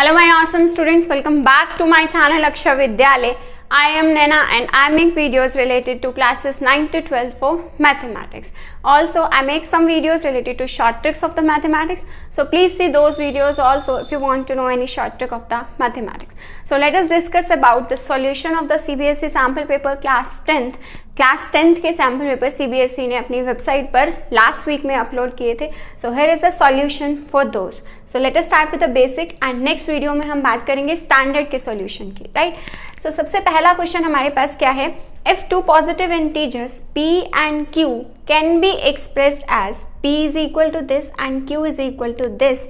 Hello my awesome students, welcome back to my channel Akshay Vidyalay. I am Naina and I make videos related to classes 9 to 12 for mathematics. Also, I make some videos related to short tricks of the mathematics. So please see those videos also if you want to know any short trick of the mathematics. So let us discuss about the solution of the CBSE sample paper class 10th. Class 10th के sample paper CBSE ने अपनी website पर last week में upload किए थे. So here is the solution for those. So let us start with the basic and next video में हम बात करेंगे स्टैंडर्ड के सॉल्यूशन की. राइट. सो सबसे पहला क्वेश्चन हमारे पास क्या है. If two positive integers p and q can be expressed as p is equal to this and q is equal to this,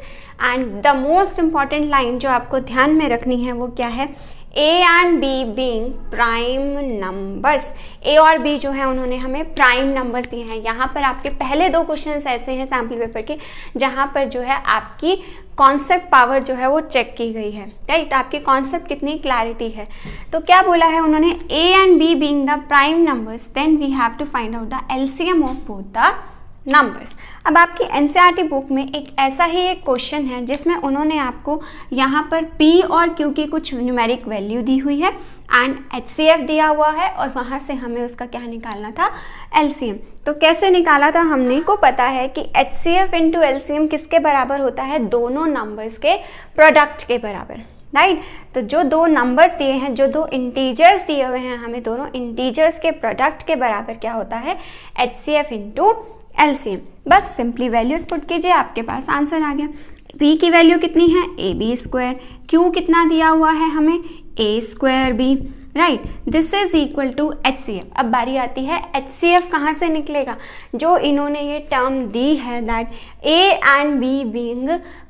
and the most important line जो आपको ध्यान में रखनी है वो क्या है, a and b being prime numbers. a और b जो है उन्होंने हमें प्राइम नंबर्स दिए हैं. यहाँ पर आपके पहले दो क्वेश्चंस ऐसे हैं सैम्पल पेपर के जहाँ पर जो है आपकी कॉन्सेप्ट पावर जो है वो चेक की गई है. राइट. आपकी कॉन्सेप्ट कितनी क्लैरिटी है. तो क्या बोला है उन्होंने, a and b being the prime numbers then we have to find out the LCM of both the numbers. अब आपकी एनसीईआरटी बुक में एक ऐसा ही एक क्वेश्चन है जिसमें उन्होंने आपको यहाँ पर P और Q की कुछ न्यूमेरिक वैल्यू दी हुई है एंड HCF दिया हुआ है और वहाँ से हमें उसका क्या निकालना था, LCM. तो कैसे निकाला था, हमने को पता है कि HCF इंटू LCM किसके बराबर होता है, दोनों नंबर्स के प्रोडक्ट के बराबर. राइट. तो जो दो नंबर्स दिए हैं, जो दो इंटीजर्स दिए हुए हैं हमें, दोनों इंटीजर्स के प्रोडक्ट के बराबर क्या होता है, HCF इंटू LCM. बस सिंपली वैल्यूज पुट कीजिए, आपके पास आंसर आ गया. P की वैल्यू कितनी है, AB स्क्वायर. Q कितना दिया हुआ है हमें, A square B. Right. This is equal to HCF. अब बारी आती है HCF कहाँ से निकलेगा. जो इन्होंने ये टर्म दी है that A and B being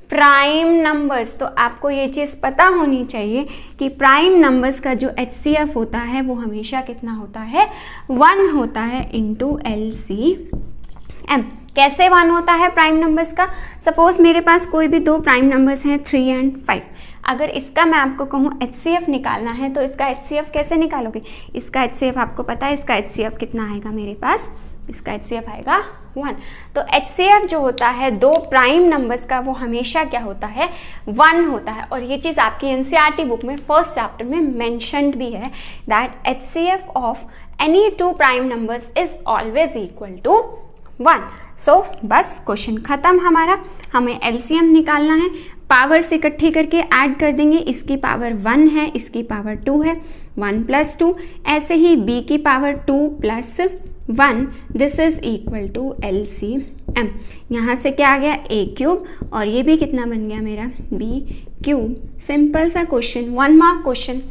prime numbers, तो आपको ये चीज़ पता होनी चाहिए कि प्राइम नंबर्स का जो HCF होता है वो हमेशा कितना होता है, 1 होता है इंटू LCM. कैसे 1 होता है प्राइम नंबर्स का. सपोज मेरे पास कोई भी दो प्राइम नंबर्स हैं 3 एंड 5. अगर इसका मैं आपको कहूँ HCF निकालना है तो इसका HCF कैसे निकालोगे. इसका HCF आपको पता है, इसका HCF कितना आएगा मेरे पास, इसका HCF आएगा 1. तो HCF जो होता है दो प्राइम नंबर्स का वो हमेशा क्या होता है, 1 होता है. और ये चीज़ आपकी एनसीईआरटी बुक में फर्स्ट चैप्टर में मेंशन्ड भी है that HCF of any two prime numbers is always equal to 1. So बस क्वेश्चन खत्म हमारा. हमें LCM निकालना है. पावर्स इकट्ठी करके ऐड कर देंगे. इसकी पावर 1 है, इसकी पावर 2 है, 1 प्लस 2. ऐसे ही B की power 2 plus 1. This is equal to LCM. यहाँ से क्या आ गया, A क्यूब, और ये भी कितना बन गया मेरा, B क्यूब. सिंपल सा क्वेश्चन, 1 मार्क क्वेश्चन.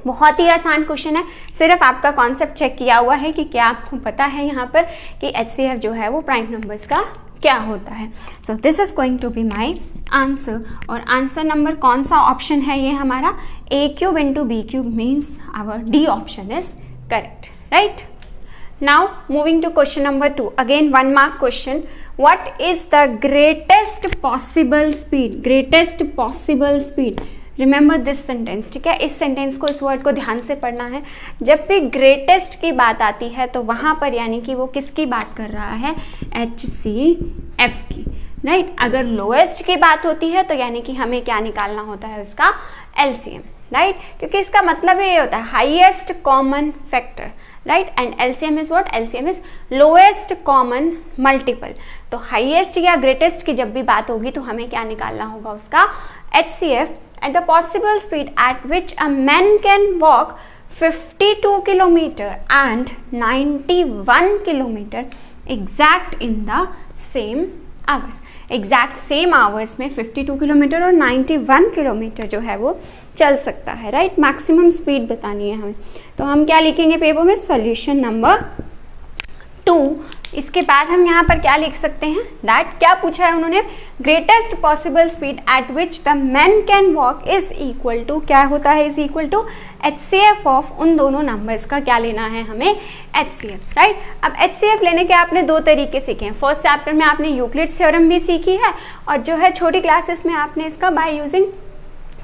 बहुत ही आसान क्वेश्चन है. सिर्फ आपका कॉन्सेप्ट चेक किया हुआ है कि क्या आपको पता है यहाँ पर कि HCF जो है वो प्राइम नंबर्स का क्या होता है. So this is going to be my answer. और आंसर नंबर कौन सा ऑप्शन है ये हमारा, A cube into B cube means our D option is correct. Right. Now moving to question number 2. Again 1 mark question. What is the greatest possible speed? Greatest possible speed. Remember this sentence. ठीक है, इस sentence को, इस word को ध्यान से पढ़ना है. जब भी ग्रेटेस्ट की बात आती है तो वहाँ पर यानी कि वो किसकी बात कर रहा है, HCF की. राइट. अगर लोएस्ट की बात होती है तो यानी कि हमें क्या निकालना होता है, उसका LCM. राइट. क्योंकि इसका मतलब ये होता है highest common factor. Right. And LCM is what, LCM is lowest common multiple. तो हाईएस्ट या ग्रेटेस्ट की जब भी बात होगी तो हमें क्या निकालना होगा, उसका HCF. And the possible speed at which a man can walk 52 kilometer and 91 kilometer exact in the same hours. Exact same hours में 52 किलोमीटर और 91 किलोमीटर जो है वो चल सकता है. राइट. मैक्सिमम स्पीड बतानी है हमें. तो हम क्या लिखेंगे पेपर में, सोल्यूशन नंबर 2. इसके बाद हम यहाँ पर क्या लिख सकते हैं, दैट क्या पूछा है उन्होंने, greatest possible speed at which the man can walk is equal to, क्या होता है, is equal to HCF of उन दोनों नंबर्स का क्या लेना है हमें, HCF. राइट. अब HCF लेने के आपने दो तरीके सीखे हैं. फर्स्ट चैप्टर में आपने यूक्लिड्स थ्योरम भी सीखी है और जो है छोटी क्लासेस में आपने इसका बाय यूजिंग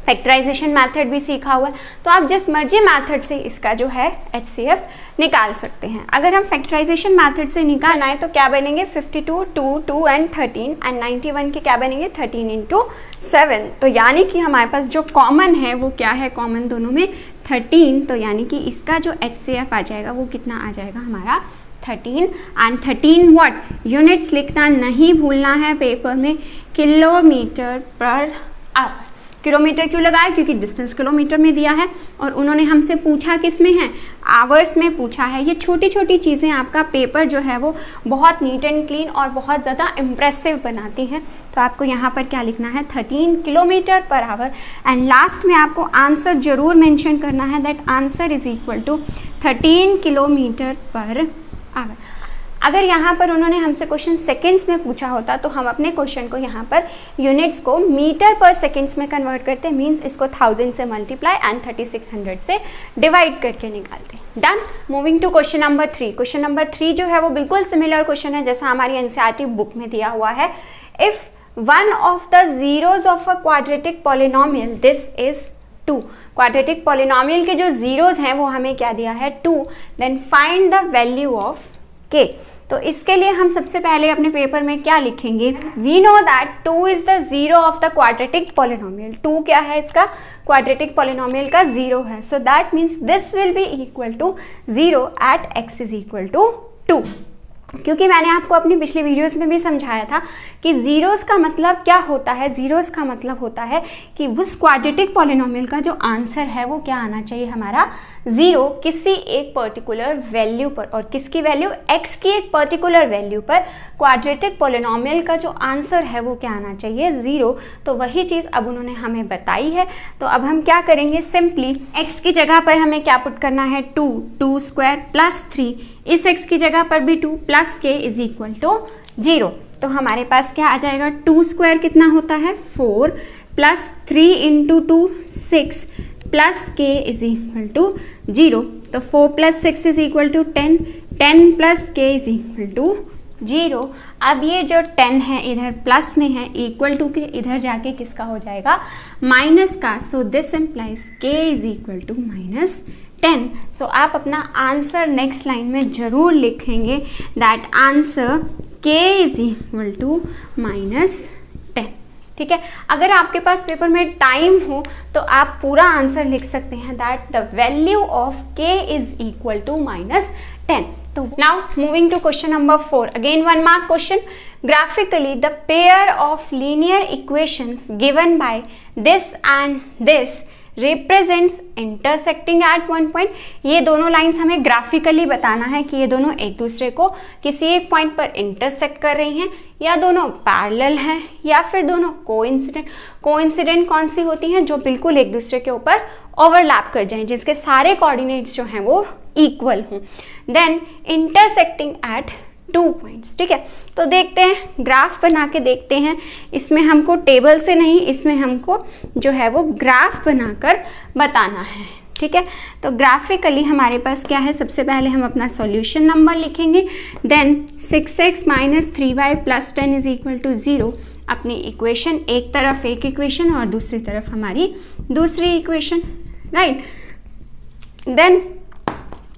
फैक्टराइजेशन मेथड भी सीखा हुआ है, तो आप जिस मर्जी मेथड से इसका जो है HCF निकाल सकते हैं। अगर हम फैक्टराइजेशन मेथड से निकालना है तो क्या बनेंगे 52, 2, 2 एंड 13 एंड 91 के क्या बनेंगे 13 इंटू 7। तो यानी कि हमारे पास जो कॉमन है वो क्या है, कॉमन दोनों में 13, तो यानी कि इसका जो HCF आ जाएगा वो कितना आ जाएगा हमारा 13 एंड 13 व्हाट यूनिट्स लिखना नहीं भूलना है पेपर में, किलोमीटर पर आवर। किलोमीटर क्यों लगाया, क्योंकि डिस्टेंस किलोमीटर में दिया है और उन्होंने हमसे पूछा किस में है, आवर्स में पूछा है। ये छोटी छोटी चीज़ें आपका पेपर जो है वो बहुत नीट एंड क्लीन और बहुत ज़्यादा इम्प्रेसिव बनाती हैं। तो आपको यहाँ पर क्या लिखना है 13 kilometre per our and last में आपको आंसर जरूर मेंशन करना है, that answer is equal to 13 kilometre per hour. अगर यहाँ पर उन्होंने हमसे क्वेश्चन सेकंड्स में पूछा होता तो हम अपने क्वेश्चन को यहाँ पर यूनिट्स को मीटर पर सेकंड्स में कन्वर्ट करते, मींस इसको 1000 से मल्टीप्लाई एंड 3600 से डिवाइड करके निकालते। Done. Moving to question number 3। Question number 3 जो है वो बिल्कुल सिमिलर क्वेश्चन है जैसा हमारी एनसीईआरटी बुक में दिया हुआ है। If one of the zeros of a quadratic polynomial this is 2, quadratic polynomial के जो जीरोज हैं वो हमें क्या दिया है 2, then find the value of k। तो इसके लिए हम सबसे पहले अपने पेपर में क्या लिखेंगे, we know that 2 is the zero of the quadratic polynomial. 2 क्या है, इसका क्वाड्रेटिक पॉलिनोमियल का जीरो है, so that means this will be equal to 0 at x is equal to 2। क्योंकि मैंने आपको अपनी पिछली वीडियोस में भी समझाया था कि जीरोस का मतलब क्या होता है, जीरोस का मतलब होता है कि उस क्वाड्रेटिक पॉलिनोमियल का जो आंसर है वो क्या आना चाहिए हमारा 0 किसी एक पर्टिकुलर वैल्यू पर, और किसकी वैल्यू, x की एक पर्टिकुलर वैल्यू पर क्वाड्रेटिक पॉलिनोमियल का जो आंसर है वो क्या आना चाहिए 0। तो वही चीज़ अब उन्होंने हमें बताई है। तो अब हम क्या करेंगे, सिंपली x की जगह पर हमें क्या पुट करना है 2, 2 स्क्वायर प्लस 3, इस x की जगह पर भी 2 plus k is equal to 0। तो हमारे पास क्या आ जाएगा, 2 स्क्वायर कितना होता है 4 plus 3 into 2 6 plus k is equal to 0। तो 4 plus 6 is equal to 10, 10 plus k is equal to 0। अब ये जो 10 है इधर प्लस में है, इक्वल टू के इधर जाके किसका हो जाएगा माइनस का, so this implies k is equal to minus 10। So आप अपना आंसर नेक्स्ट लाइन में जरूर लिखेंगे, that answer k is equal to minus 10। ठीक है, अगर आपके पास पेपर में टाइम हो तो आप पूरा आंसर लिख सकते हैं, that the value of k is equal to minus 10। तो now moving to question number 4, again 1 mark question. Graphically the pair of linear equations given by this and this represents intersecting at one point. ये दोनों lines हमें graphically बताना है कि ये दोनों एक दूसरे को किसी एक पॉइंट पर इंटरसेक्ट कर रही हैं, या दोनों पैरेलल हैं, या फिर दोनों कोइंसिडेंट। कोइंसिडेंट कौन सी होती हैं, जो बिल्कुल एक दूसरे के ऊपर ओवरलैप कर जाएं, जिसके सारे कोऑर्डिनेट्स जो हैं वो इक्वल हों। Then intersecting at 2 points. ठीक है, तो देखते हैं, ग्राफ बना के देखते हैं। इसमें हमको टेबल से नहीं, इसमें हमको जो है वो ग्राफ बनाकर बताना है। ठीक है, तो ग्राफिकली हमारे पास क्या है, सबसे पहले हम अपना सॉल्यूशन नंबर लिखेंगे, then 6x minus 3y plus 10 is equal to 0। अपनी इक्वेशन, एक तरफ एक इक्वेशन और दूसरी तरफ हमारी दूसरी इक्वेशन, राइट। देन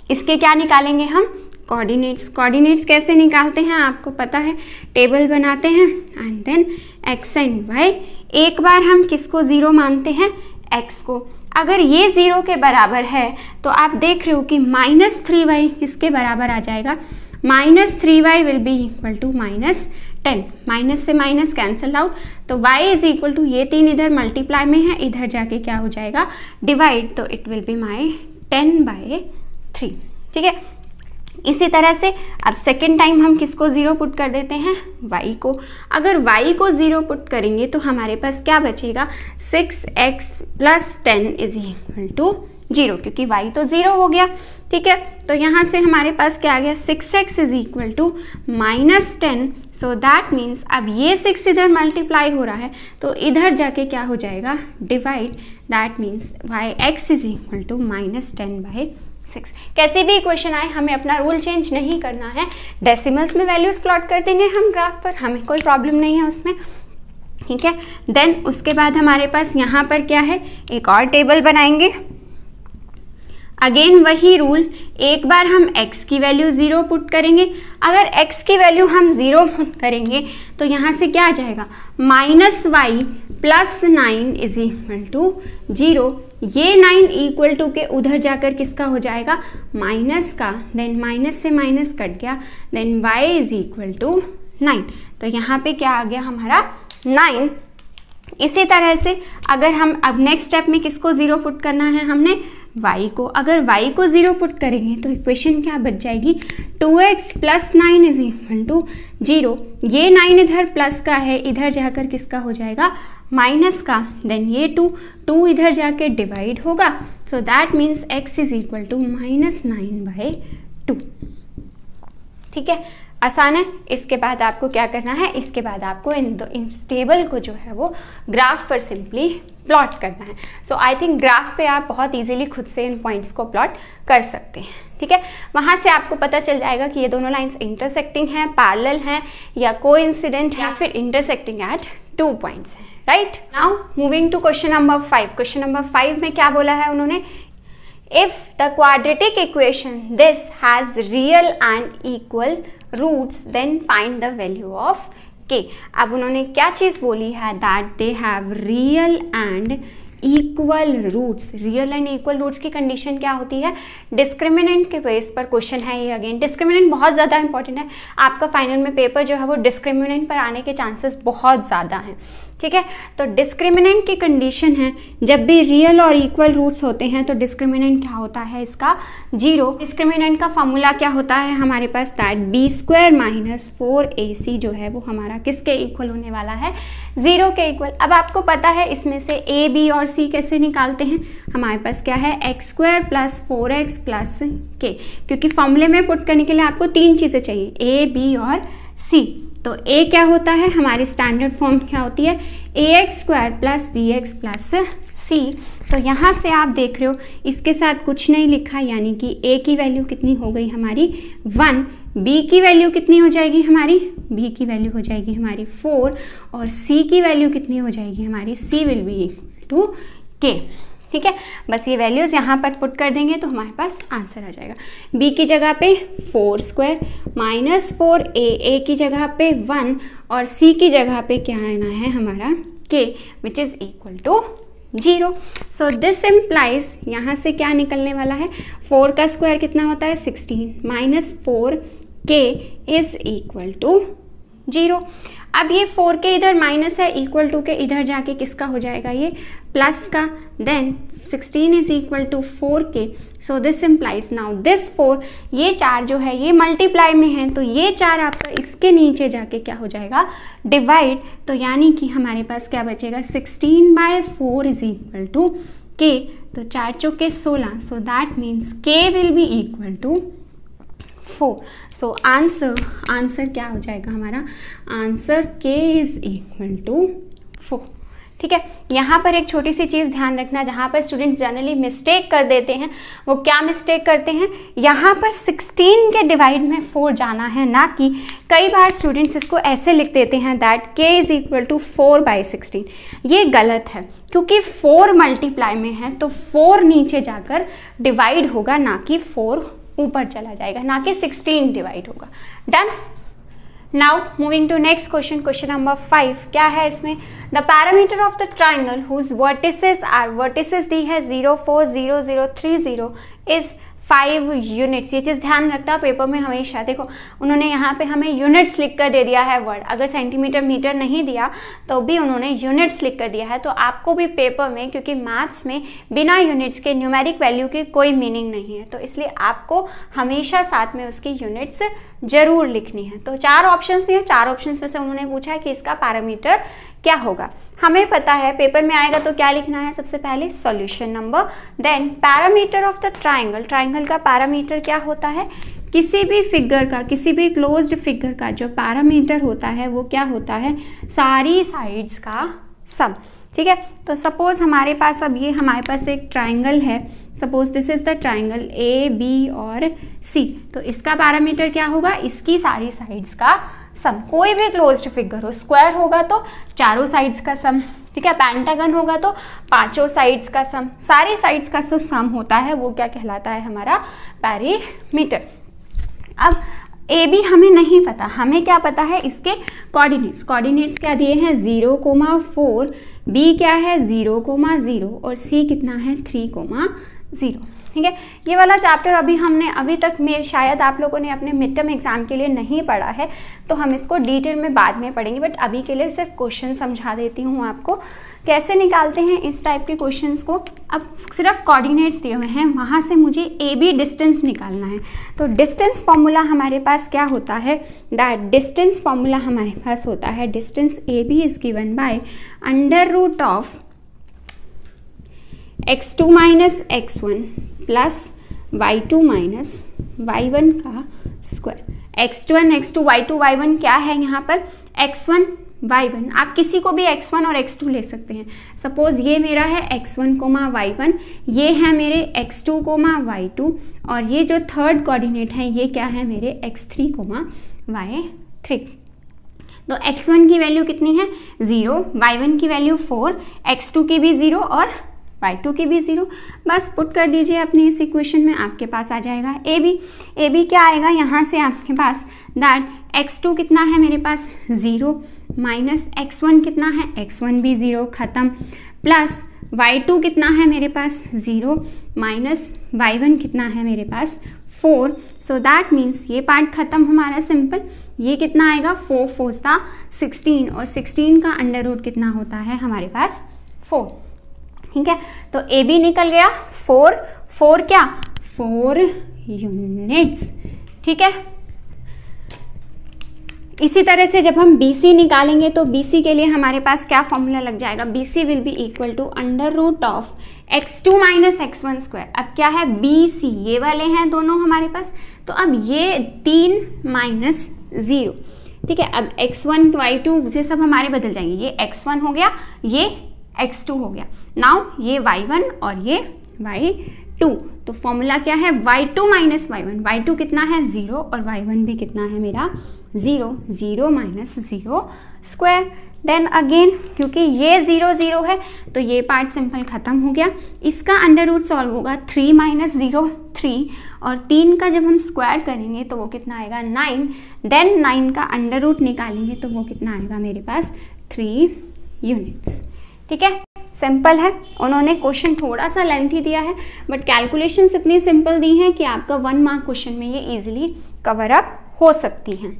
इसके क्या निकालेंगे हम, कोऑर्डिनेट्स। कोऑर्डिनेट्स कैसे निकालते हैं आपको पता है, टेबल बनाते हैं and then x and y। एक बार हम किसको 0 मानते हैं, x को। अगर ये 0 के बराबर है तो आप देख रहे हो कि माइनस 3y किसके बराबर आ जाएगा, minus 3y will be equal to minus 10। Minus से माइनस कैंसल आउट, तो y इज इक्वल टू, ये 3 इधर मल्टीप्लाई में है, इधर जाके क्या हो जाएगा डिवाइड, तो इट विल बी माई 10/3। ठीक है, इसी तरह से अब सेकेंड टाइम हम किसको 0 पुट कर देते हैं, y को। अगर y को 0 पुट करेंगे तो हमारे पास क्या बचेगा, 6x plus 10 is equal to 0, क्योंकि y तो 0 हो गया। ठीक है, तो यहाँ से हमारे पास क्या आ गया, 6x is equal to minus 10। So that means अब ये 6 इधर मल्टीप्लाई हो रहा है तो इधर जाके क्या हो जाएगा divide, that means x is equal to minus 10/6। कैसे भी इक्वेशन आए हमें अपना रूल चेंज नहीं करना है, डेसिमल्स में वैल्यूज प्लॉट कर देंगे हम ग्राफ पर, हमें कोई प्रॉब्लम नहीं है उसमें। ठीक है। देन उसके बाद हमारे पास यहाँ पर क्या है, एक और टेबल बनाएंगे। अगेन वही रूल, एक बार हम x की वैल्यू 0 पुट करेंगे। अगर x की वैल्यू हम 0 पुट करेंगे तो यहाँ से क्या आ जाएगा, -y plus 9 is equal to 0। ये 9 इक्वल टू के उधर जाकर किसका हो जाएगा, माइनस का। देन माइनस से माइनस कट गया, then y is equal to 9। तो यहाँ पे क्या आ गया हमारा 9। इसी तरह से अगर हम अब नेक्स्ट स्टेप में किसको 0 पुट करना है, हमने y को। अगर y को 0 पुट करेंगे तो इक्वेशन क्या बच जाएगी, 2x plus 9 is equal to 0। ये 9 इधर प्लस का है, इधर जाकर किसका हो जाएगा, माइनस का। देन ये 2 इधर जाके डिवाइड होगा, so that means x is equal to -9/2। ठीक है, आसान है। इसके बाद आपको क्या करना है, इसके बाद आपको इन टेबल को जो है वो ग्राफ पर सिंपली प्लॉट करना है। सो आई थिंक ग्राफ पे आप बहुत इजीली खुद से इन पॉइंट्स को प्लॉट कर सकते हैं। ठीक है, वहाँ से आपको पता चल जाएगा कि ये दोनों लाइंस इंटरसेक्टिंग हैं, पैरेलल हैं, या कोइंसिडेंट है, या फिर इंटरसेक्टिंग एट 2 पॉइंट्स हैं। Right, now moving to question number 5। Question number 5 में क्या बोला है उन्होंने, if the quadratic equation this has real and equal roots then find the value of k। अब उन्होंने क्या चीज बोली है, that they have real and equal roots. Real and equal roots की कंडीशन क्या होती है, डिस्क्रिमिनेंट के बेस पर क्वेश्चन है ये। अगेन डिस्क्रिमिनेंट बहुत ज़्यादा इंपॉर्टेंट है, आपका फाइनल में पेपर जो है वो डिस्क्रिमिनेंट पर आने के चांसेस बहुत ज़्यादा हैं। ठीक है, तो डिस्क्रिमिनेंट की कंडीशन है, जब भी रियल और इक्वल रूट्स होते हैं तो डिस्क्रिमिनेंट क्या होता है इसका, 0। डिस्क्रिमिनेंट का फॉर्मूला क्या होता है हमारे पास, दैट b² - 4ac जो है वो हमारा किसके इक्वल होने वाला है, 0 के इक्वल। अब आपको पता है इसमें से a, b और c कैसे निकालते हैं, हमारे पास क्या है x² + 4x + k, क्योंकि फॉर्मूले में पुट करने के लिए आपको 3 चीज़ें चाहिए, a, b और c। तो a क्या होता है, हमारी स्टैंडर्ड फॉर्म क्या होती है, ax² + bx + c। तो यहाँ से आप देख रहे हो इसके साथ कुछ नहीं लिखा, यानी कि a की वैल्यू कितनी हो गई हमारी 1, b की वैल्यू कितनी हो जाएगी हमारी, b की वैल्यू हो जाएगी हमारी 4, और c की वैल्यू कितनी हो जाएगी हमारी, c will be equal to k। ठीक है, बस ये वैल्यूज़ यहाँ पर पुट कर देंगे तो हमारे पास आंसर आ जाएगा। b की जगह पे 4² - 4a, a की जगह पे 1 और c की जगह पे क्या आना है हमारा k, which is equal to 0। So this implies, यहाँ से क्या निकलने वाला है, 4 का स्क्वायर कितना होता है 16 - 4k इज इक्वल टू 0। अब ये 4k इधर माइनस है, इक्वल टू के इधर जाके किसका हो जाएगा, ये प्लस का। Then 16 is equal to 4k। So this implies now this 4, ये 4 जो है ये मल्टीप्लाई में है, तो ये 4 आपका इसके नीचे जाके क्या हो जाएगा, डिवाइड। तो यानी कि हमारे पास क्या बचेगा, 16/4 इज इक्वल टू k। तो 4 चौके 16, so that means k will be equal to 4। So answer क्या हो जाएगा हमारा, answer k is equal to 4। ठीक है, यहाँ पर एक छोटी सी चीज़ ध्यान रखना, जहाँ पर स्टूडेंट्स जनरली मिस्टेक कर देते हैं, वो क्या मिस्टेक करते हैं, यहाँ पर 16 के डिवाइड में 4 जाना है, ना कि कई बार स्टूडेंट्स इसको ऐसे लिख देते हैं that k is equal to 4/16। ये गलत है, क्योंकि 4 मल्टीप्लाई में है तो 4 नीचे जाकर डिवाइड होगा, ना कि 4 ऊपर चला जाएगा, ना कि 16 डिवाइड होगा। Done. Now moving to next question, question number 5। क्या है इसमें, the parameter of the triangle whose vertices are, vertices दी है 0, 4, 0, 0, 3, 0 इज 5 यूनिट्स। ये चीज़ ध्यान रखता पेपर में हमेशा। देखो उन्होंने यहाँ पे हमें यूनिट्स लिख कर दे दिया है वर्ड, अगर सेंटीमीटर मीटर नहीं दिया तो भी उन्होंने यूनिट्स लिख कर दिया है। तो आपको भी पेपर में, क्योंकि मैथ्स में बिना यूनिट्स के न्यूमेरिक वैल्यू की कोई मीनिंग नहीं है, तो इसलिए आपको हमेशा साथ में उसकी यूनिट्स जरूर लिखनी है। तो 4 ऑप्शंस दिए, 4 ऑप्शंस में से उन्होंने पूछा है कि इसका पैरामीटर क्या होगा। हमें पता है पेपर में आएगा तो क्या लिखना है, सबसे पहले solution number, then parameter of the triangle. Triangle का पैरामीटर क्या होता है, किसी भी फिगर का, किसी भी क्लोज्ड फिगर का जो पैरामीटर होता है वो क्या होता है, सारी साइड्स का सम। ठीक है, तो सपोज हमारे पास, अब ये हमारे पास एक ट्राइंगल है, suppose this is the triangle A, B और C। तो इसका पैरामीटर क्या होगा, इसकी सारी साइड्स का सम, कोई भी क्लोज्ड फिगर हो, स्क्वायर होगा तो चारों साइड्स का सम, ठीक है, पेंटागन होगा तो पांचों साइड्स का सम, सारी साइड्स का जो सम होता है वो क्या कहलाता है, हमारा पेरीमीटर। अब ए बी हमें नहीं पता, हमें क्या पता है, इसके कोऑर्डिनेट्स, कोऑर्डिनेट्स क्या दिए हैं 0,4, बी क्या है 0,0 और सी कितना है 3,0, ठीक है। ये वाला चैप्टर अभी तक में शायद आप लोगों ने अपने मिड टर्म एग्जाम के लिए नहीं पढ़ा है, तो हम इसको डिटेल में बाद में पढ़ेंगे, बट अभी के लिए सिर्फ क्वेश्चन समझा देती हूँ आपको कैसे निकालते हैं इस टाइप के क्वेश्चंस को। अब सिर्फ कोऑर्डिनेट्स दिए हुए हैं, वहाँ से मुझे ए बी डिस्टेंस निकालना है, तो डिस्टेंस फॉर्मूला हमारे पास क्या होता है, दैट डिस्टेंस फॉर्मूला हमारे पास होता है, distance A B is given by √of x2 minus x1 plus y2 minus y1 का square. x1 x2 y2 y1 क्या है यहाँ पर, x1 y1, आप किसी को भी x1 और x2 ले सकते हैं। सपोज ये मेरा है x1, y1, ये है मेरे x2, y2, और ये जो थर्ड कोऑर्डिनेट है ये क्या है मेरे x3, y3। तो x1 की वैल्यू कितनी है 0, y1 की वैल्यू 4, x2 की भी 0 और y2 की भी 0। बस पुट कर दीजिए अपनी इस इक्वेशन में, आपके पास आ जाएगा ए बी क्या आएगा यहाँ से आपके पास, दैट x2 कितना है मेरे पास 0 माइनस x1 कितना है, x1 भी 0, खत्म, प्लस y2 कितना है मेरे पास 0 माइनस y1 कितना है मेरे पास 4। सो दैट मीन्स ये पार्ट खत्म हमारा सिंपल, ये कितना आएगा 4 4 16, और 16 का अंडर रूट कितना होता है हमारे पास 4, ठीक है। तो ए बी निकल गया 4 क्या 4 यूनिट्स, ठीक है। इसी तरह से जब हम BC निकालेंगे तो BC के लिए हमारे पास क्या फॉर्मूला लग जाएगा, BC will be equal to √of x2 minus x1 square. अब क्या है BC, ये वाले हैं दोनों हमारे पास, तो अब ये 3 माइनस 0, ठीक है। अब x1 y2 ये सब हमारे बदल जाएंगे, ये x1 हो गया, ये x2 हो गया, नाउ ये y1 और ये y2। तो फॉर्मूला क्या है y2 माइनस y1, y2 कितना है 0 और y1 भी कितना है मेरा 0, 0 माइनस 0 स्क्वायर। देन अगेन क्योंकि ये 0 0 है तो ये पार्ट सिंपल खत्म हो गया, इसका अंडर रूट सॉल्व होगा 3 माइनस 0 3, और 3 का जब हम स्क्वायर करेंगे तो वो कितना आएगा 9, देन 9 का अंडर रूट निकालेंगे तो वो कितना आएगा मेरे पास 3 यूनिट्स, ठीक है। सिंपल है, उन्होंने क्वेश्चन थोड़ा सा लेंथी दिया है बट कैलकुलेशंस इतनी सिंपल दी हैं कि आपका 1 मार्क क्वेश्चन में ये इजीली कवर अप हो सकती हैं,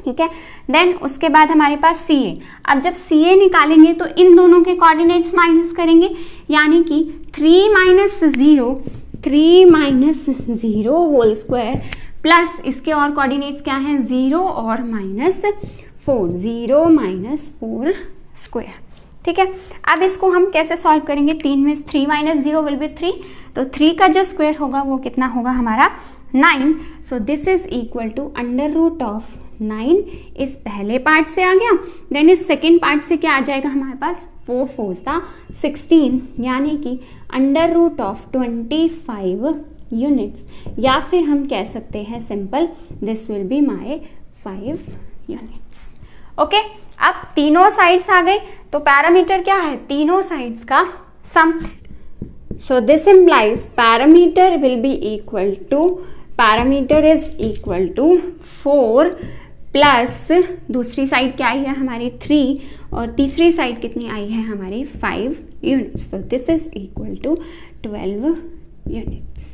ठीक है। देन उसके बाद हमारे पास CA, अब जब CA निकालेंगे तो इन दोनों के कोऑर्डिनेट्स माइनस करेंगे, यानी कि 3 माइनस 0 होल स्क्वायर प्लस इसके और कोऑर्डिनेट्स क्या हैं 0 और माइनस 4, 0 माइनस 4 स्क्वायर, ठीक है। अब इसको हम कैसे सॉल्व करेंगे, 3 में 3 माइनस 0 विल बी 3, तो 3 का जो स्क्वायर होगा वो कितना होगा हमारा 9। So this is equal to under root of 9 इस पहले पार्ट से आ गया, देन इस सेकेंड पार्ट से क्या आ जाएगा हमारे पास 4 4 16, यानी कि अंडर रूट ऑफ 25 यूनिट्स, या फिर हम कह सकते हैं simple this will be my 5 units, okay. अब तीनों साइड्स आ गए तो पैरामीटर क्या है, तीनों साइड्स का sum. So this implies parameter will be equal to, parameter is equal to 4 plus दूसरी साइड क्या आई है हमारी 3, और तीसरी साइड कितनी आई है हमारी 5 यूनिट्स, तो this is equal to 12 units,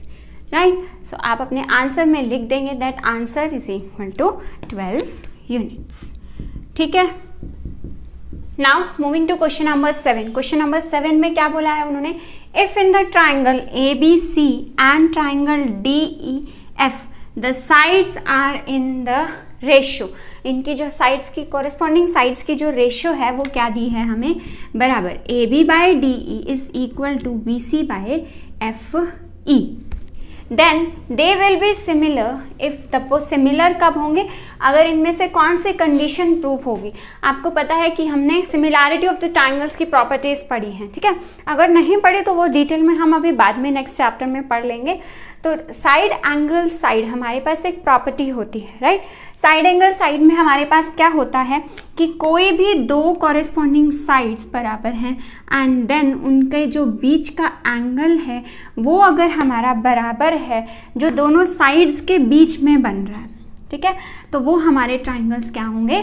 right. So आप अपने आंसर में लिख देंगे that answer is equal to 12 units, ठीक है। Now moving to question number 7। Question number 7 में क्या बोला है उन्होंने, if in the triangle ABC and triangle DEF the sides are in the ratio, इनकी जो साइड्स की कोरिस्पॉन्डिंग साइड्स की जो रेशियो है वो क्या दी है हमें, बराबर AB by DE is equal to BC by FE, then they will be similar if, तब वो सिमिलर कब होंगे, अगर इनमें से कौन सी कंडीशन प्रूफ होगी। आपको पता है कि हमने सिमिलैरिटी ऑफ द ट्राइंगल्स की प्रॉपर्टीज पढ़ी हैं, ठीक है। अगर नहीं पढ़ी तो वो डिटेल में हम अभी बाद में नेक्स्ट चैप्टर में पढ़ लेंगे। तो साइड एंगल साइड हमारे पास एक प्रॉपर्टी होती है, राइट। साइड एंगल साइड में हमारे पास क्या होता है कि कोई भी दो कॉरेस्पॉन्डिंग साइड्स बराबर हैं एंड देन उनके जो बीच का एंगल है वो अगर हमारा बराबर है जो दोनों साइड्स के बीच में बन रहा है, ठीक है, तो वो हमारे ट्राइंगल्स क्या होंगे,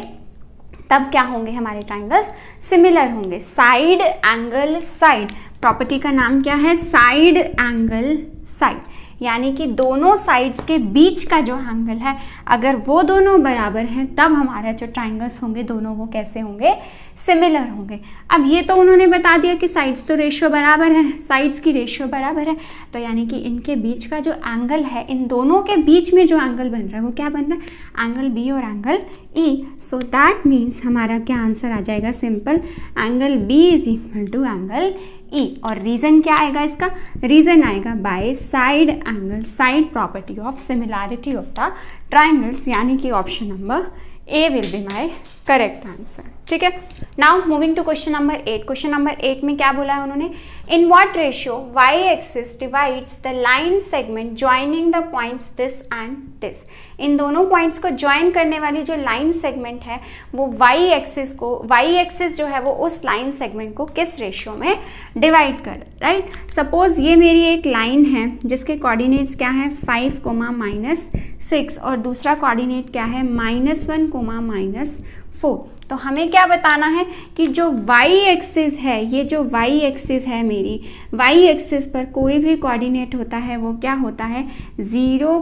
तब क्या होंगे हमारे ट्राइंगल्स, सिमिलर होंगे। साइड एंगल साइड, प्रॉपर्टी का नाम क्या है, साइड एंगल साइड, यानी कि दोनों साइड्स के बीच का जो एंगल है अगर वो दोनों बराबर हैं तब हमारा जो ट्राइंगल्स होंगे दोनों वो कैसे होंगे, सिमिलर होंगे। अब ये तो उन्होंने बता दिया कि साइड्स तो रेशियो बराबर है, साइड्स की रेशियो बराबर है, तो यानी कि इनके बीच का जो एंगल है, इन दोनों के बीच में जो एंगल बन रहा है वो क्या बन रहा है, एंगल बी और angle E. So that means हमारा क्या आंसर आ जाएगा, simple, angle B is equal to angle E. और रीजन क्या आएगा इसका, रीजन आएगा by side angle side property of similarity of the triangles, यानी कि option number A will be my correct answer. ठीक है, now moving to question number 8। Question number 8 में क्या बोला है उन्होंने, in what ratio y axis divides the line segment joining the points this and this. इन दोनों पॉइंट्स को ज्वाइन करने वाली जो लाइन सेगमेंट है वो वाई एक्सिस जो है वो उस लाइन सेगमेंट को किस रेशियो में डिवाइड कर, राइट। सपोज ये मेरी एक लाइन है जिसके कोऑर्डिनेट्स क्या है 5, -6 और दूसरा कोऑर्डिनेट क्या है -1, -4। तो हमें क्या बताना है कि जो वाई एक्सिस है, ये जो वाई एक्सिस है मेरी, वाई एक्सिस पर कोई भी कोऑर्डिनेट होता है वो क्या होता है 0,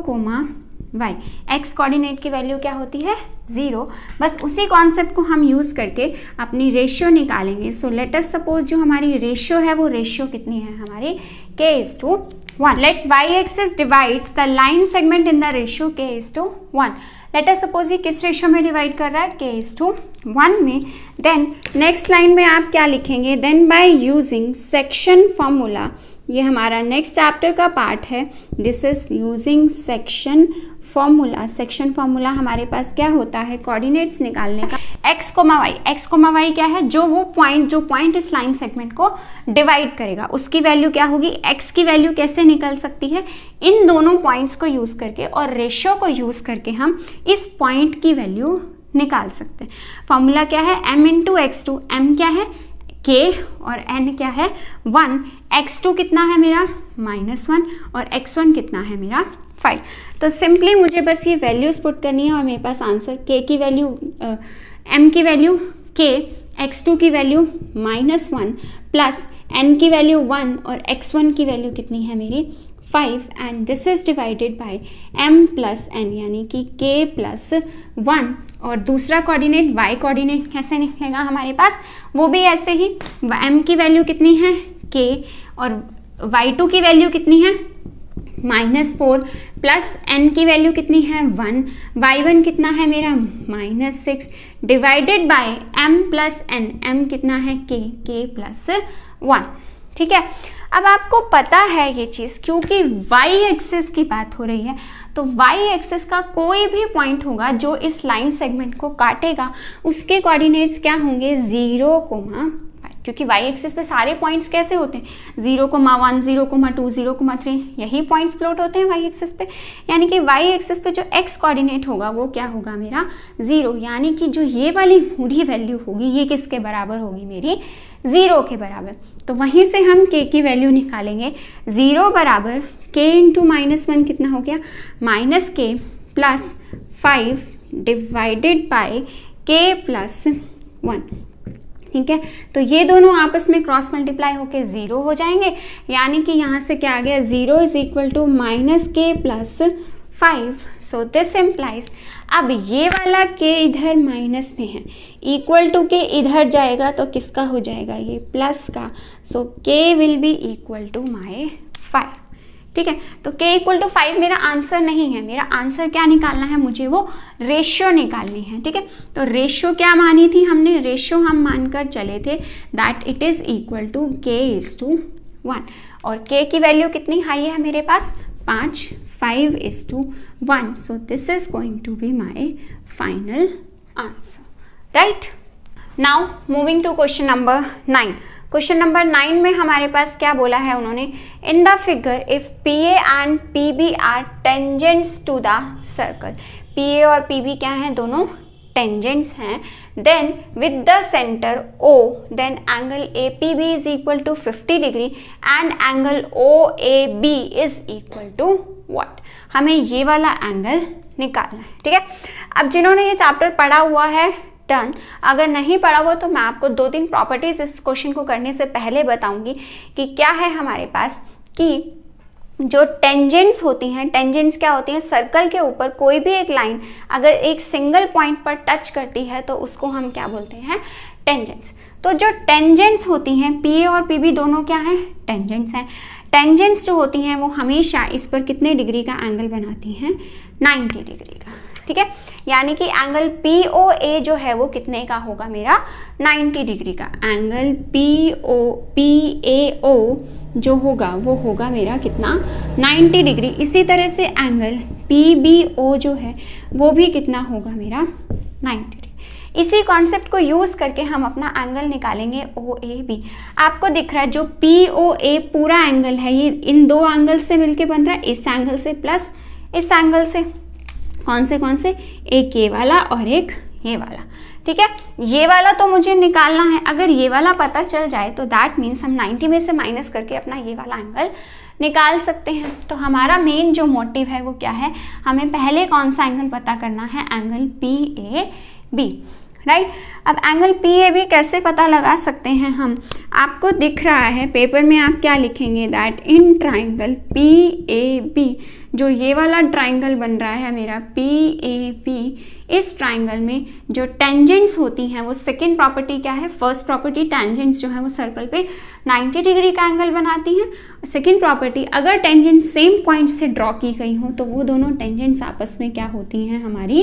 y। एक्स कोऑर्डिनेट की वैल्यू क्या होती है 0। बस उसी कॉन्सेप्ट को हम यूज करके अपनी रेशियो निकालेंगे। सो लेट अस सपोज जो हमारी रेशियो है वो रेशियो कितनी है हमारी k:1। Let y axis divides the line segment in the ratio k:1। Let us suppose ये किस रेशियो में डिवाइड कर रहा है k:1 में। देन नेक्स्ट लाइन में आप क्या लिखेंगे, then by using section formula, ये हमारा नेक्स्ट चैप्टर का पार्ट है, this is using section formula. Section formula हमारे पास क्या होता है, कोऑर्डिनेट्स निकालने का, x, y। x, y क्या है, जो पॉइंट इस लाइन सेगमेंट को डिवाइड करेगा उसकी वैल्यू क्या होगी, x की वैल्यू कैसे निकल सकती है, इन दोनों पॉइंट्स को यूज करके और रेशियो को यूज करके हम इस पॉइंट की वैल्यू निकाल सकते हैं। फॉर्मूला क्या है, m × x2, m क्या है k और n क्या है 1, x2 कितना है मेरा -1 और x1 कितना है मेरा 5। तो सिंपली मुझे बस ये वैल्यूज पुट करनी है और मेरे पास आंसर k की वैल्यू m की वैल्यू k, x2 की वैल्यू -1 प्लस n की वैल्यू 1 और x1 की वैल्यू कितनी है मेरी 5 and this is divided by m + n, यानी कि k + 1। और दूसरा कोऑर्डिनेट y कोऑर्डिनेट कैसे निकलेगा हमारे पास, वो भी ऐसे ही, m की वैल्यू कितनी है k और y2 की वैल्यू कितनी है -4 प्लस n की वैल्यू कितनी है 1, y1 कितना है मेरा -6 divided by m + n, m कितना है k + 1। ठीक है, अब आपको पता है ये चीज़, क्योंकि वाई एक्सिस की बात हो रही है तो वाई एक्सिस का कोई भी पॉइंट होगा जो इस लाइन सेगमेंट को काटेगा उसके कोऑर्डिनेट्स क्या होंगे 0, क्योंकि वाई एक्सिस पे सारे पॉइंट्स कैसे होते हैं 0,1, 0,2, 0,3, यही पॉइंट्स प्लॉट होते हैं वाई एक्सिस पे। यानी कि वाई एक्सिस पे जो एक्स कोऑर्डिनेट होगा वो क्या होगा मेरा 0, यानी कि जो ये वाली पूरी वैल्यू होगी ये किसके बराबर होगी मेरी 0 के बराबर। तो वहीं से हम k की वैल्यू निकालेंगे, 0 बराबर k × -1 कितना हो गया -k + 5 डिवाइडेड बाय k + 1। ठीक है, तो ये दोनों आपस में क्रॉस मल्टीप्लाई होके 0 हो जाएंगे, यानी कि यहाँ से क्या आ गया 0 = -k + 5। सो दिस इम्प्लाइज, अब ये वाला k इधर माइनस में है, इक्वल टू के इधर जाएगा तो किसका हो जाएगा ये प्लस का। So k will be equal to my 5। ठीक है, तो k = 5 मेरा आंसर नहीं है, मेरा आंसर क्या निकालना है, मुझे वो रेशियो निकालनी है। ठीक है, तो रेशियो क्या मानी थी हमने, रेशियो हम मानकर चले थे that it is equal to k:1 और k की वैल्यू कितनी हाई है मेरे पास 5, 5:1। So this is going to be my final answer, right. Now moving to question number 9। Question number 9 में हमारे पास क्या बोला है उन्होंने, in the figure if PA and PB are tangents to the circle. PA और PB क्या हैं, दोनों टेंजेंट्स हैं. Then with the centre O, then angle APB is equal to 50 degree and angle OAB is equal to what, हमें ये वाला angle निकालना है. ठीक है, अब जिन्होंने ये चैप्टर पढ़ा हुआ है डन, अगर नहीं पढ़ा हुआ तो मैं आपको 2-3 प्रॉपर्टीज इस क्वेश्चन को करने से पहले बताऊंगी कि क्या है हमारे पास, कि जो टेंजेंट्स होती हैं, टेंजेंट्स क्या होती हैं, सर्कल के ऊपर कोई भी एक लाइन अगर एक सिंगल पॉइंट पर टच करती है तो उसको हम क्या बोलते हैं, टेंजेंट्स. तो जो टेंजेंट्स होती हैं, PA और PB दोनों क्या हैं, टेंजेंट्स हैं. टेंजेंट्स जो होती हैं वो हमेशा इस पर कितने डिग्री का एंगल बनाती हैं, 90 डिग्री का. ठीक है, यानी कि एंगल POA जो है वो कितने का होगा मेरा, 90 डिग्री का. एंगल PAO जो होगा वो होगा मेरा कितना, 90 डिग्री. इसी तरह से एंगल PBO जो है वो भी कितना होगा मेरा, 90 डिग्री. इसी कॉन्सेप्ट को यूज़ करके हम अपना एंगल निकालेंगे OAB. आपको दिख रहा है जो POA पूरा एंगल है ये इन दो एंगल से मिलके बन रहा है, इस एंगल से प्लस इस एंगल से. कौन से, एक ये वाला और एक ये वाला. ठीक है, ये वाला तो मुझे निकालना है. अगर ये वाला पता चल जाए तो दैट मीन्स हम 90 में से माइनस करके अपना ये वाला एंगल निकाल सकते हैं. तो हमारा मेन जो मोटिव है वो क्या है, हमें पहले कौन सा एंगल पता करना है, एंगल PAB. राइट, अब एंगल PAB कैसे पता लगा सकते हैं हम, आपको दिख रहा है पेपर में आप क्या लिखेंगे, दैट इन ट्राइंगल PAB, जो ये वाला ट्राइंगल बन रहा है मेरा PAB, इस ट्राइंगल में जो टेंजेंट्स होती हैं वो सेकंड प्रॉपर्टी क्या है, फर्स्ट प्रॉपर्टी टेंजेंट्स जो है वो सर्कल पे 90 डिग्री का एंगल बनाती हैं. सेकंड प्रॉपर्टी, अगर टेंजेंट सेम पॉइंट से ड्रॉ की गई हो तो वो दोनों टेंजेंट्स आपस में क्या होती हैं, हमारी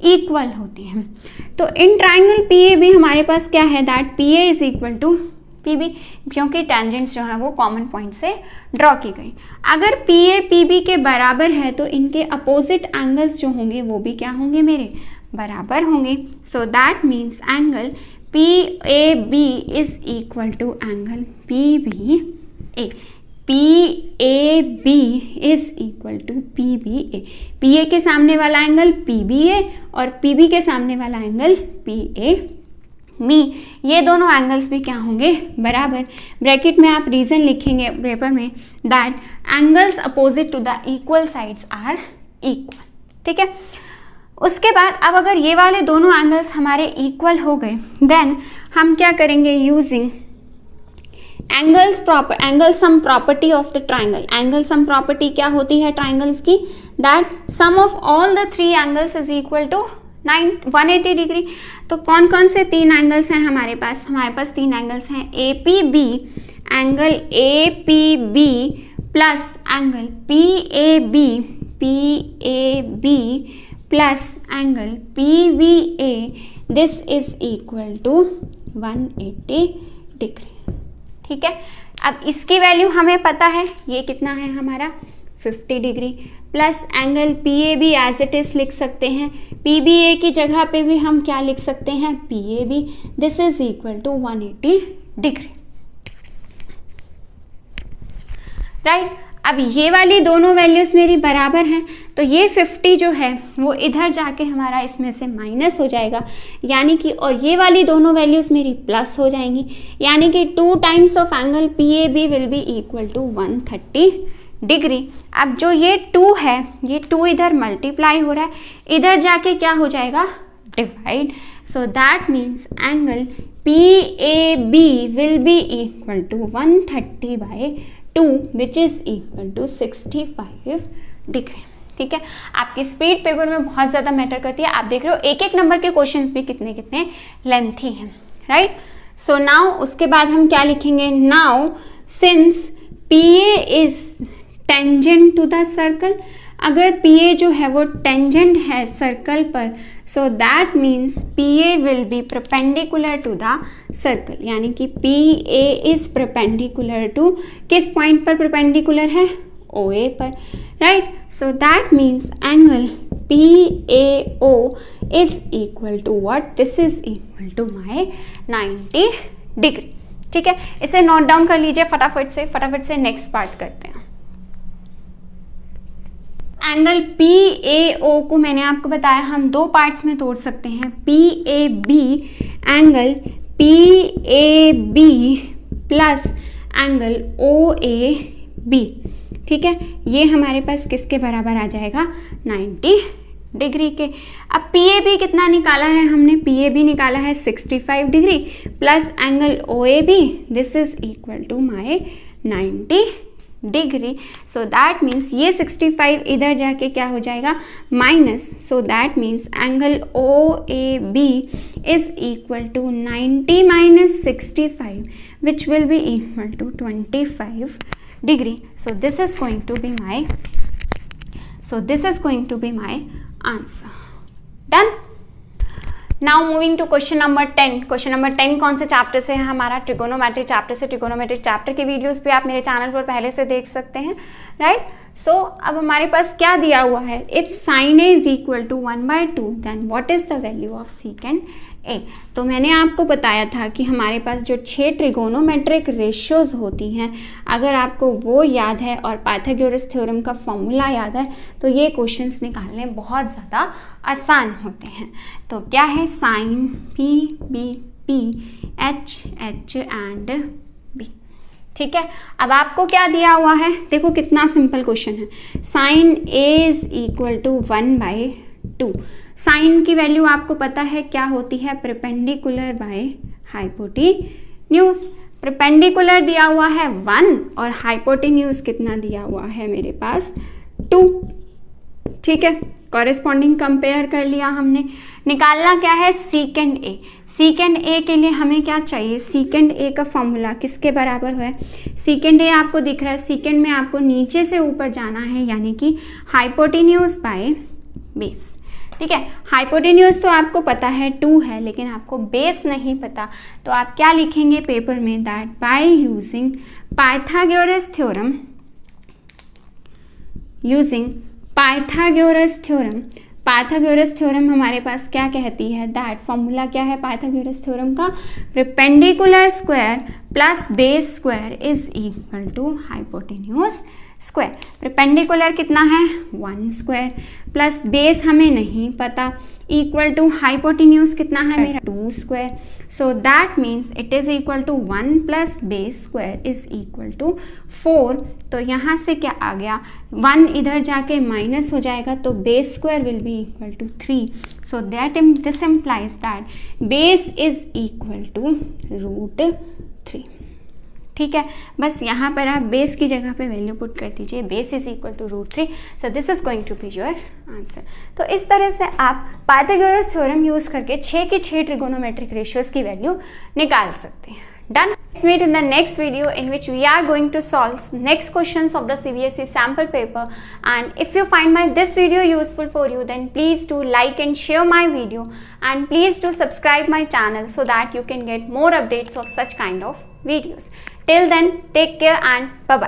इक्वल होती हैं. तो इन ट्राइंगल PAB हमारे पास क्या है, that PA is equal to PB, क्योंकि टेंजेंट्स जो है वो कॉमन पॉइंट से ड्रॉ की गई. अगर PA PB के बराबर है तो इनके अपोजिट एंगल्स जो होंगे वो भी क्या होंगे, मेरे बराबर होंगे. So that means angle PAB is equal to angle PBA. PAB is equal to PBA. PA के सामने वाला एंगल PBA और PB के सामने वाला एंगल PAB. ये दोनों एंगल्स भी क्या होंगे, बराबर. ब्रैकेट में आप रीजन लिखेंगे पेपर में, that angles opposite to the equal sides are equal. ठीक है, उसके बाद अब अगर ये वाले दोनों एंगल्स हमारे इक्वल हो गए, देन हम क्या करेंगे, using angle sum property of the triangle. Angle sum property क्या होती है ट्राइंगल्स की, that sum of all the 3 angles is equal to 180 degree. तो कौन कौन से 3 एंगल्स हैं हमारे पास, 3 एंगल्स हैं, APB, angle APB plus angle PAB plus angle PBA. This is equal to 180 degree. ठीक है, अब इसकी वैल्यू हमें पता है, ये कितना है हमारा 50 degree, plus angle PAB as it is लिख सकते हैं, PBA की जगह पे भी हम क्या लिख सकते हैं, PAB. This is equal to 180 degree. Right, अब ये वाली दोनों वैल्यूज मेरी बराबर हैं, तो ये 50 जो है वो इधर जाके हमारा इसमें से माइनस हो जाएगा, यानी कि, और ये वाली दोनों वैल्यूज मेरी प्लस हो जाएंगी, यानी कि 2 times of angle PAB will be equal to 130 degree. अब जो ये 2 है, ये 2 इधर मल्टीप्लाई हो रहा है, इधर जाके क्या हो जाएगा, divide. So that means angle PAB will be equal to 130/2 which is equal to 65 degree. ठीक है, आपकी स्पीड पेपर में बहुत ज़्यादा मैटर करती है. आप देख रहे हो एक एक नंबर के क्वेश्चंस भी कितने कितने लेंथी हैं. राइट, सो नाउ उसके बाद हम क्या लिखेंगे, now since PA is tangent to the circle, अगर PA जो है वो टेंजेंट है सर्कल पर, so that means PA will be perpendicular to the circle, यानी कि PA इज परपेंडिकुलर टू, किस पॉइंट पर परपेंडिकुलर है, OA पर. Right, so that means angle PAO is equal to what, this is equal to my 90 degree. ठीक है, इसे note down कर लीजिए फटाफट से नेक्स्ट पार्ट करते हैं. एंगल PAO को मैंने आपको बताया हम दो पार्ट्स में तोड़ सकते हैं, PAB, angle PAB plus angle OAB, ठीक है। ये हमारे पास किसके बराबर आ जाएगा, 90 डिग्री के। अब PAB कितना निकाला है हमने, PAB निकाला है 65 degree plus angle OAB, this is equal to my 90 degree. So that means ये 65 इधर जाके क्या हो जाएगा, minus, so that means angle OAB is equal to 90 minus 65 which will be equal to 25 degree. So this is going to be my answer. Done. Now moving to question number 10. Question number 10 कौन से chapter से है हमारा, trigonometry chapter से। Trigonometry chapter के videos भी आप मेरे चैनल पर पहले से देख सकते हैं, राइट। सो अब हमारे पास क्या दिया हुआ है, if sine A is equal to 1/2 then what is the value of secant A. तो मैंने आपको बताया था कि हमारे पास जो 6 ट्रिगोनोमेट्रिक रेशियोज होती हैं, अगर आपको वो याद है और पाइथागोरस थ्योरम का फॉर्मूला याद है तो ये क्वेश्चंस निकालने बहुत ज़्यादा आसान होते हैं। तो क्या है, sine P H and B, ठीक है। अब आपको क्या दिया हुआ है, देखो कितना सिंपल क्वेश्चन है। Sine A is equal to 1/2। Sine की वैल्यू आपको पता है क्या होती है, परपेंडिकुलर बाय हाइपोटेन्यूज। परपेंडिकुलर दिया हुआ है 1 और हाइपोटेन्यूज कितना दिया हुआ है मेरे पास, 2, ठीक है। कॉरेस्पॉन्डिंग कंपेयर कर लिया हमने। निकालना क्या है, सीकेंड ए। सीकेंड ए के लिए हमें क्या चाहिए, सीकेंड ए का फॉर्मूला किसके बराबर है, सीकेंड ए आपको दिख रहा है, सीकेंड में आपको नीचे से ऊपर जाना है, यानी कि हाइपोटेन्यूज बाय बेस, ठीक है। हाइपोटेन्यूज तो आपको पता है 2 है, लेकिन आपको बेस नहीं पता, तो आप क्या लिखेंगे पेपर में, that by using Pythagoras theorem, Pythagoras theorem हमारे पास क्या कहती है, दैट फॉर्मूला क्या है पाइथागोरस थ्योरम का, perpendicular square plus base square is equal to hypotenuse square. Perpendicular कितना है, 1 स्क्वायर प्लस बेस हमें नहीं पता, इक्वल टू हाइपोटेन्यूज कितना है मेरा, 2 square. So that means it is equal to 1 plus base square is equal to 4। तो यहाँ से क्या आ गया, 1 इधर जाके माइनस हो जाएगा, तो base square will be equal to 3। So that this implies that base is equal to √3, ठीक है। बस यहाँ पर आप बेस की जगह पे वैल्यू पुट कर दीजिए, base is equal to √3। So this is going to be your answer. तो इस तरह से आप पाइथागोरस थ्योरम यूज करके 6 की 6 ट्रिगोनोमेट्रिक रेशियोज की वैल्यू निकाल सकते हैं। Done. Let's meet in the next video in which we are going to solve next questions of the CBSE sample paper. And if you find this video useful for you, then please do like and share my video, and please do subscribe my channel so that you can get more updates of such kind of videos. Till then, take care and bye bye.